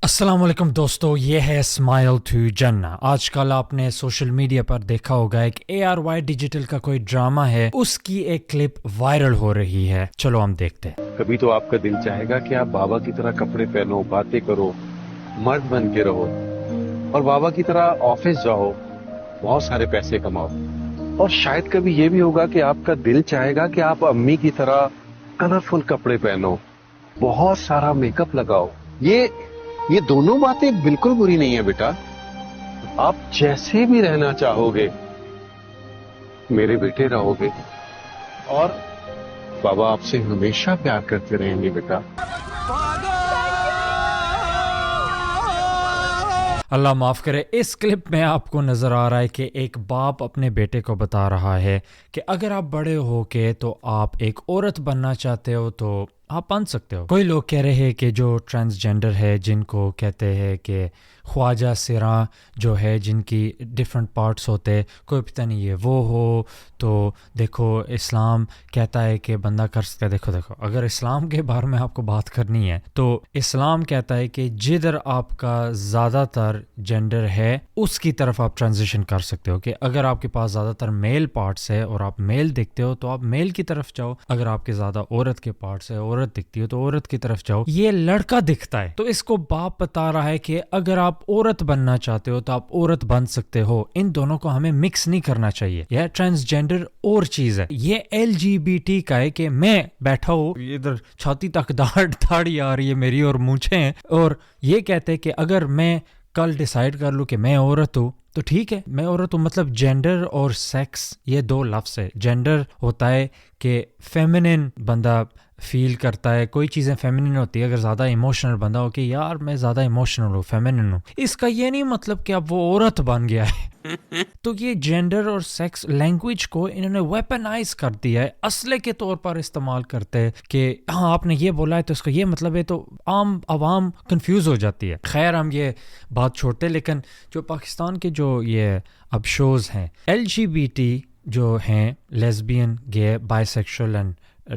السلام علیکم دوستو، یہ ہے اسمائل ٹو جنہ۔ آج کل آپ نے سوشل میڈیا پر دیکھا ہوگا ایک ARY ڈیجیٹل کا کوئی ڈرامہ ہے، اس کی ایک کلپ وائرل ہو رہی ہے۔ چلو ہم دیکھتے ہیں۔ کبھی تو آپ کا دل چاہے گا کہ آپ بابا کی طرح کپڑے پہنو، باتیں کرو، مرد بن کے رہو اور بابا کی طرح آفس جاؤ، بہت سارے پیسے کماؤ۔ اور شاید کبھی یہ بھی ہوگا کہ آپ کا دل چاہے گا کہ آپ امی کی طرح کلرفل کپڑے پہنو، بہت سارا میک اپ لگاؤ۔ یہ دونوں باتیں بالکل بری نہیں ہیں بیٹا۔ آپ جیسے بھی رہنا چاہو گے میرے بیٹے رہو گے، اور بابا آپ سے ہمیشہ پیار کرتے رہیں گے بیٹا۔ اللہ معاف کرے، اس کلپ میں آپ کو نظر آ رہا ہے کہ ایک باپ اپنے بیٹے کو بتا رہا ہے کہ اگر آپ بڑے ہو کے تو آپ ایک عورت بننا چاہتے ہو تو آپ بن سکتے ہو۔ کوئی لوگ کہہ رہے ہیں کہ جو ٹرانسجینڈر ہے، جن کو کہتے ہیں کہ خواجہ سراں جو ہے، جن کی ڈیفرنٹ پارٹس ہوتے، کوئی پتہ نہیں یہ وہ ہو تو دیکھو اسلام کہتا ہے کہ بندہ کر سکتا ہے۔ دیکھو اگر اسلام کے بارے میں آپ کو بات کرنی ہے تو اسلام کہتا ہے کہ جدھر آپ کا زیادہ تر جینڈر ہے اس کی طرف آپ ٹرانزیشن کر سکتے ہو، کہ اگر آپ کے پاس زیادہ تر میل پارٹس ہے اور آپ میل دکھتے ہو تو آپ میل کی طرف جاؤ، اگر آپ کے زیادہ عورت کے پارٹس ہے، عورت دکھتی ہو تو عورت کی طرف جاؤ۔ یہ لڑکا دکھتا ہے تو اس کو باپ بتا رہا ہے کہ اگر آپ عورت بننا چاہتے ہو تو آپ عورت بن سکتے ہو، ان دونوں کو ہمیں مکس نہیں کرنا چاہیے۔ یہ ٹرانسجینڈر اور چیز ہے، یہ LGBT کا ہے کہ میں بیٹھا ہوں ادھر چھاتی تک داڑھی آ رہی ہے میری اور مونچھیں ہیں، اور یہ کہتے کہ اگر میں کل ڈیسائیڈ کر لوں کہ میں عورت ہوں تو ٹھیک ہے، میں عورت ہوں۔ مطلب جینڈر اور سیکس یہ دو لفظ ہے۔ جینڈر ہوتا ہے کہ فیمنن بندہ فیل کرتا ہے، کوئی چیزیں فیمنن ہوتی ہے، اگر زیادہ ایموشنل بندہ ہو کہ یار میں زیادہ ایموشنل ہوں، فیمنن ہوں، اس کا یہ نہیں مطلب کہ اب وہ عورت بن گیا ہے۔ تو یہ جینڈر اور سیکس لینگویج کو انہوں نے ویپنائز کر دیا ہے، اسلحے کے طور پر استعمال کرتے ہیں کہ ہاں آپ نے یہ بولا ہے تو اس کا یہ مطلب ہے، تو عام عوام کنفیوز ہو جاتی ہے۔ خیر ہم یہ بات چھوڑتے، لیکن جو پاکستان کے جو یہ اب شوز ہیں LGBT جو ہیں، لیزبین، گے، بائی سیکشول اینڈ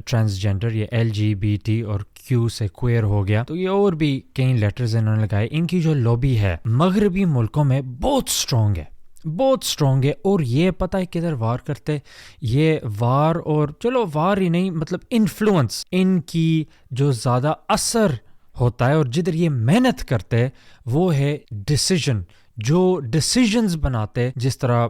ٹرانسجینڈر، یہ LGBT اور Q سے کوئر ہو گیا، تو یہ اور بھی کئی لیٹرز انہوں نے لگائے۔ ان کی جو لوبی ہے مغربی ملکوں میں بہت سٹرونگ ہے، اور یہ پتہ ہے کدھر وار کرتے، یہ وار، اور چلو وار ہی نہیں، مطلب انفلوئنس ان کی جو زیادہ اثر ہوتا ہے اور جدھر یہ محنت کرتے وہ ہے ڈیسیژن، جو ڈیسیژنز بناتے، جس طرح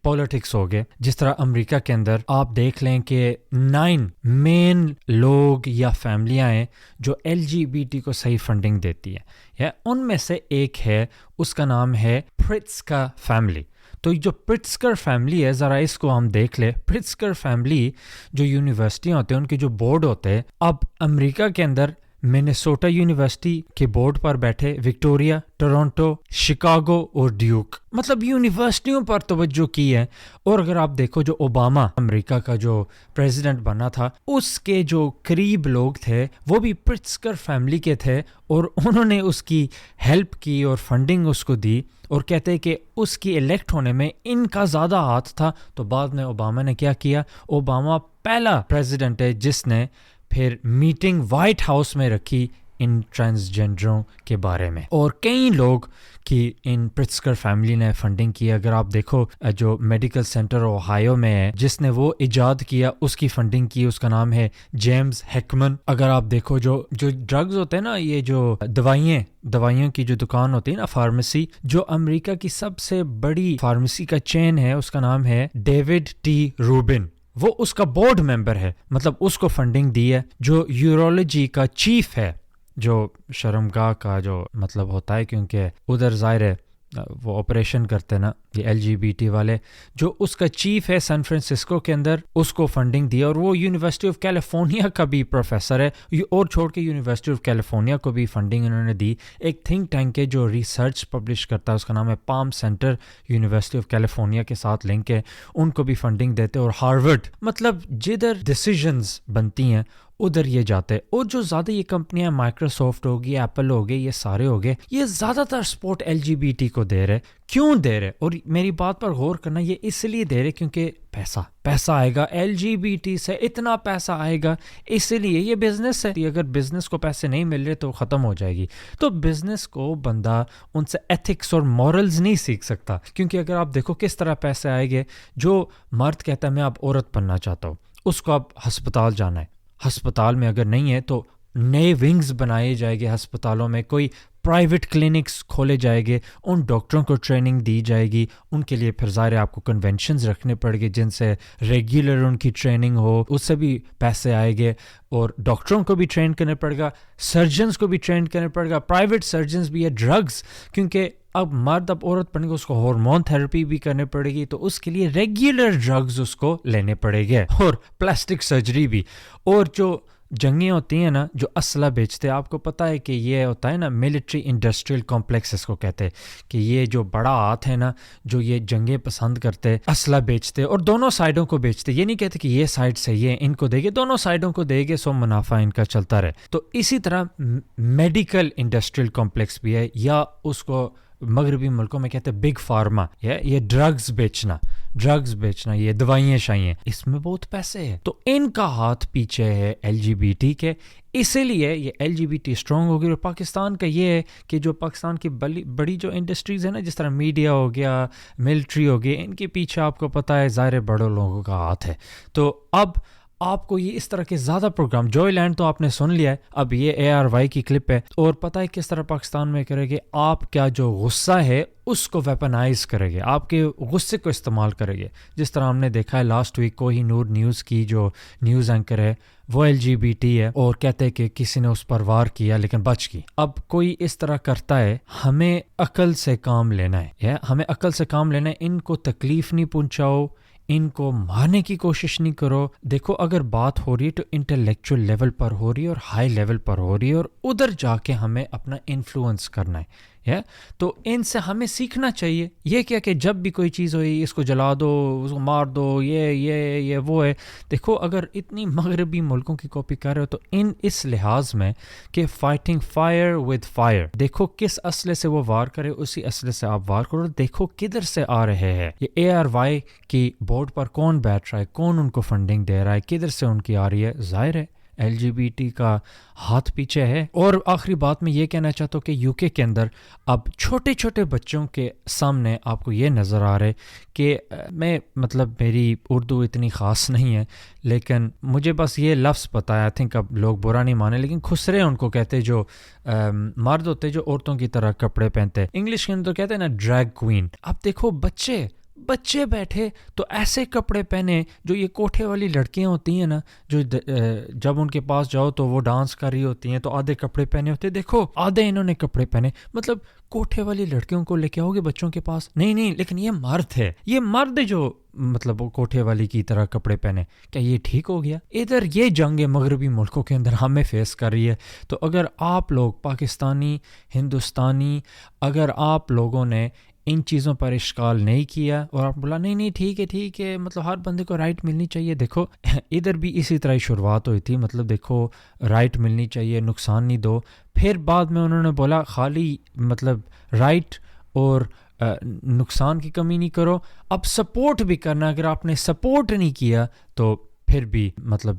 پولیٹکس ہو گئے، جس طرح امریکہ کے اندر آپ دیکھ لیں کہ 9 مین لوگ یا فیملیاں ہیں جو LGBT کو صحیح فنڈنگ دیتی ہیں، یا ان میں سے ایک ہے، اس کا نام ہے پریٹزکر فیملی۔ تو جو پریٹزکر فیملی ہے، ذرا اس کو ہم دیکھ لیں۔ پریٹزکر فیملی جو یونیورسٹیاں ہوتے ہیں ان کے جو بورڈ ہوتے ہیں، اب امریکہ کے اندر منیسوٹا یونیورسٹی کے بورڈ پر بیٹھے وکٹوریا، ٹورنٹو، شکاگو اور ڈیوک، مطلب یونیورسٹیوں پر توجہ کی ہے۔ اور اگر آپ دیکھو جو اوباما امریکہ کا جو پریزیڈنٹ بنا تھا، اس کے جو قریب لوگ تھے وہ بھی پریٹزکر فیملی کے تھے، اور انہوں نے اس کی ہیلپ کی اور فنڈنگ اس کو دی، اور کہتے ہیں کہ اس کی الیکٹ ہونے میں ان کا زیادہ ہاتھ تھا۔ تو بعد میں اوباما نے کیا کیا، اوباما پہلا پریزیڈنٹ ہے جس نے پھر میٹنگ وائٹ ہاؤس میں رکھی ان ٹرانسجینڈروں کے بارے میں، اور کئی لوگ کی ان پریٹزکر فیملی نے فنڈنگ کی۔ اگر آپ دیکھو جو میڈیکل سینٹر اوہایو میں ہے جس نے وہ ایجاد کیا، اس کی فنڈنگ کی، اس کا نام ہے جیمز ہیکمن۔ اگر آپ دیکھو جو ڈرگز ہوتے ہیں نا، یہ جو دوائیوں کی جو دکان ہوتی ہے نا، فارمیسی، جو امریکہ کی سب سے بڑی فارمیسی کا چین ہے، اس کا نام ہے ڈیوڈ ٹی روبن، وہ اس کا بورڈ ممبر ہے، مطلب اس کو فنڈنگ دی ہے۔ جو یورولوجی کا چیف ہے، جو شرمگاہ کا جو مطلب ہوتا ہے، کیونکہ ادھر ظاہر ہے وہ آپریشن کرتے نا یہ LGBT والے، جو اس کا چیف ہے سان فرانسسکو کے اندر، اس کو فنڈنگ دیا، اور وہ یونیورسٹی آف کیلیفورنیا کا بھی پروفیسر ہے، اور چھوڑ کے یونیورسٹی آف کیلیفورنیا کو بھی فنڈنگ انہوں نے دی۔ ایک تھنک ٹینک ہے جو ریسرچ پبلش کرتا ہے، اس کا نام ہے palm centre, university of California کے ساتھ لنک ہے، ان کو بھی فنڈنگ دیتے، اور ہارورڈ، مطلب جدھر ڈیسیژنز بنتی ہیں ادھر یہ جاتے. اور جو زیادہ یہ کمپنیاں مائکروسافٹ ہوگی, ایپل ہوگی, یہ سارے ہوگے, یہ زیادہ تر support L G B T کو دے رہے. کیوں دے رہے؟ اور میری بات پر غور کرنا, یہ اس لیے دے رہے کیونکہ پیسہ آئے گا ایل جی بی ٹی سے, اتنا پیسہ آئے گا, اس لیے یہ بزنس ہے. اگر بزنس کو پیسے نہیں مل رہے تو ختم ہو جائے گی. تو بزنس کو بندہ ان سے ایتھکس اور مورلز نہیں سیکھ سکتا, کیونکہ اگر آپ دیکھو کس طرح پیسے آئے گے. جو مرد کہتا ہے میں اب عورت بننا چاہتا ہوں, اس کو اب ہسپتال جانا ہے, ہسپتال میں اگر نہیں ہے تو نئے ونگز بنائے جائے گے ہسپتالوں میں, کوئی پرائیویٹ کلینکس کھولے جائے گے, ان ڈاکٹروں کو ٹریننگ دی جائے گی. ان کے لیے پھر ظاہر آپ کو کنونشنز رکھنے پڑے گے جن سے ریگولر ان کی ٹریننگ ہو, اس سے بھی پیسے آئے گے. اور ڈاکٹروں کو بھی ٹرین کرنا پڑے گا, سرجنز کو بھی ٹرین کرنا پڑے گا, پرائیویٹ سرجنز بھی ہے, ڈرگز, کیونکہ اب مرد اب عورت بنے گا, اس کو ہارمون تھراپی بھی کرنے پڑے گی, تو اس کے لیے ریگولر ڈرگز اس کو لینے پڑے گے, اور پلاسٹک سرجری بھی. اور جو جنگیں ہوتی ہیں نا, جو اسلحہ بیچتے ہیں, آپ کو پتہ ہے کہ یہ ہوتا ہے نا ملٹری انڈسٹریل کمپلیکس اس کو کہتے ہیں, کہ یہ جو بڑا ہاتھ ہے نا, جو یہ جنگیں پسند کرتے, اسلحہ بیچتے, اور دونوں سائڈوں کو بیچتے. یہ نہیں کہتے کہ یہ سائڈ سے یہ ان کو دے گے, دونوں سائڈوں کو دے گے, سو منافع ان کا چلتا رہے. تو اسی طرح میڈیکل انڈسٹریل کمپلیکس بھی ہے, یا اس کو مغربی ملکوں میں کہتے ہیں بگ فارما. یہ ڈرگز بیچنا, یہ دوائیاں شائیں, اس میں بہت پیسے ہیں. تو ان کا ہاتھ پیچھے ہے ایل جی بی ٹی کے, اسی لیے یہ L G B T strong ہوگی. اور پاکستان کا یہ ہے کہ جو پاکستان کی بڑی جو انڈسٹریز ہیں نا, جس طرح میڈیا ہو گیا, ملٹری ہو گیا, ان کے پیچھے آپ کو پتہ ہے ظاہر بڑے لوگوں کا ہاتھ ہے. تو اب آپ کو یہ اس طرح کے زیادہ پروگرام, جوائے لینڈ تو آپ نے سن لیا ہے, اب یہ اے آر وائی کی کلپ ہے, اور پتہ ہے کس طرح پاکستان میں کرے گے. آپ کیا جو غصہ ہے اس کو ویپنائز کرے گے, آپ کے غصے کو استعمال کرے گے. جس طرح ہم نے دیکھا ہے لاسٹ ویک کوہی نور نیوز کی جو نیوز اینکر ہے وہ ایل جی بی ٹی ہے, اور کہتے ہیں کہ کسی نے اس پر وار کیا لیکن بچ گئی. اب کوئی اس طرح کرتا ہے, ہمیں عقل سے کام لینا ہے, ہمیں عقل سے کام لینا ہے. ان کو تکلیف نہیں پہنچاؤ, ان کو مارنے کی کوشش نہیں کرو. دیکھو اگر بات ہو رہی ہے تو انٹلیکچوئل لیول پر ہو رہی ہے اور ہائی لیول پر ہو رہی ہے, اور ادھر جا کے ہمیں اپنا انفلوئنس کرنا ہے. تو ان سے ہمیں سیکھنا چاہیے. یہ کیا کہ جب بھی کوئی چیز ہوئی اس کو جلا دو, اس کو مار دو, یہ وہ ہے. دیکھو اگر اتنی مغربی ملکوں کی کاپی کر رہے ہو تو اس لحاظ میں کہ فائٹنگ فائر ود فائر, دیکھو کس اسلحے سے وہ وار کرے, اسی اسلحے سے آپ وار کرو. دیکھو کدھر سے آ رہے ہیں یہ اے آر وائی کی بورڈ پر, کون بیٹھ رہا ہے, کون ان کو فنڈنگ دے رہا ہے, کدھر سے ان کی آ رہی ہے. ظاہر ہے ایل جی بی ٹی کا ہاتھ پیچھے ہے. اور آخری بات میں یہ کہنا چاہتا ہوں کہ یو کے اندر اب چھوٹے چھوٹے بچوں کے سامنے آپ کو یہ نظر آ رہے کہ میں میری اردو اتنی خاص نہیں ہے, لیکن مجھے بس یہ لفظ پتہ ہے, آئی تھنک اب لوگ برا نہیں مانے, لیکن خسرے ان کو کہتے جو مرد ہوتے جو عورتوں کی طرح کپڑے پہنتے, انگلش کے اندر کہتے ہیں نا ڈریگ کوئین. اب دیکھو بچے بیٹھے تو ایسے کپڑے پہنے, جو یہ کوٹھے والی لڑکیاں ہوتی ہیں نا, جو جب ان کے پاس جاؤ تو وہ ڈانس کر رہی ہوتی ہیں تو آدھے کپڑے پہنے ہوتے, دیکھو آدھے انہوں نے کپڑے پہنے. کوٹھے والی لڑکیوں کو لے کے آؤ گے بچوں کے پاس؟ نہیں, لیکن یہ مرد جو کوٹھے والی کی طرح کپڑے پہنے, کیا یہ ٹھیک ہو گیا؟ ادھر یہ جنگ مغربی ملکوں کے اندر ہمیں فیس کر رہی ہے. تو اگر آپ لوگ پاکستانی, ہندوستانی, اگر آپ لوگوں نے ان چیزوں پر اشکال نہیں کیا اور آپ بولا نہیں ٹھیک ہے, ہر بندے کو رائٹ ملنی چاہیے. دیکھو ادھر بھی اسی طرح شروعات ہوئی تھی, دیکھو رائٹ ملنی چاہیے, نقصان نہیں دو. پھر بعد میں انہوں نے بولا خالی رائٹ اور نقصان کی کمی نہیں کرو, اب سپورٹ بھی کرنا. اگر آپ نے سپورٹ نہیں کیا تو پھر بھی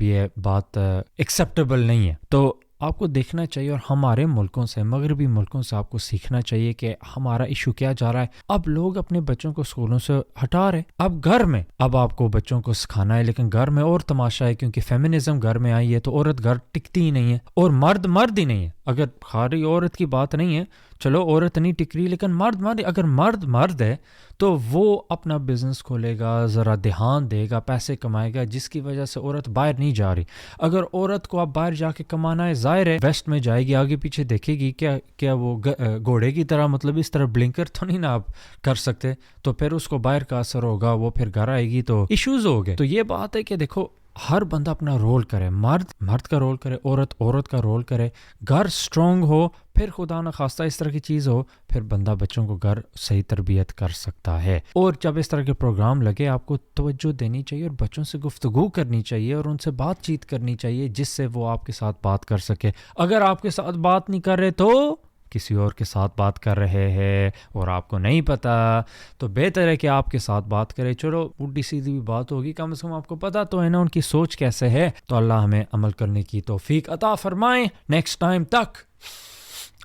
یہ بات ایکسیپٹیبل نہیں ہے. تو آپ کو دیکھنا چاہیے, اور ہمارے ملکوں سے, مغربی ملکوں سے آپ کو سیکھنا چاہیے کہ ہمارا ایشو کیا جا رہا ہے. اب لوگ اپنے بچوں کو اسکولوں سے ہٹا رہے, اب گھر میں اب آپ کو بچوں کو سکھانا ہے, لیکن گھر میں اور تماشا ہے, کیونکہ فیمنزم گھر میں آئی ہے تو عورت گھر ٹکتی ہی نہیں ہے, اور مرد ہی نہیں ہے. اگر خالی عورت کی بات نہیں ہے, چلو عورت نہیں ٹک رہی, لیکن اگر مرد ہے تو وہ اپنا بزنس کھولے گا, ذرا دھیان دے گا, پیسے کمائے گا, جس کی وجہ سے عورت باہر نہیں جا رہی. اگر عورت کو اب باہر جا کے کمانا ہے, ظاہر ہے ویسٹ میں جائے گی, آگے پیچھے دیکھے گی, کیا وہ گھوڑے کی طرح اس طرح بلنکر تو نہیں نا آپ کر سکتے, تو پھر اس کو باہر کا اثر ہوگا, وہ پھر گھر آئے گی تو ایشوز ہو گئے. تو یہ بات ہے کہ دیکھو ہر بندہ اپنا رول کرے، مرد کا رول کرے، عورت کا رول کرے، گھر سٹرونگ ہو، پھر خدا نخواستہ اس طرح کی چیز ہو، پھر بندہ بچوں کو گھر صحیح تربیت کر سکتا ہے۔ اور جب اس طرح کے پروگرام لگے آپ کو توجہ دینی چاہیے اور بچوں سے گفتگو کرنی چاہیے اور ان سے بات چیت کرنی چاہیے جس سے وہ آپ کے ساتھ بات کر سکے۔ اگر آپ کے ساتھ بات نہیں کر رہے تو کسی اور کے ساتھ بات کر رہے ہیں اور آپ کو نہیں پتہ، تو بہتر ہے کہ آپ کے ساتھ بات کرے۔ چلو اُلٹی سیدھی بھی بات ہوگی، کم از کم آپ کو پتہ تو ہے نا ان کی سوچ کیسے ہے۔ تو اللہ ہمیں عمل کرنے کی توفیق عطا فرمائے۔ نیکسٹ ٹائم تک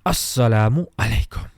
السلام علیکم۔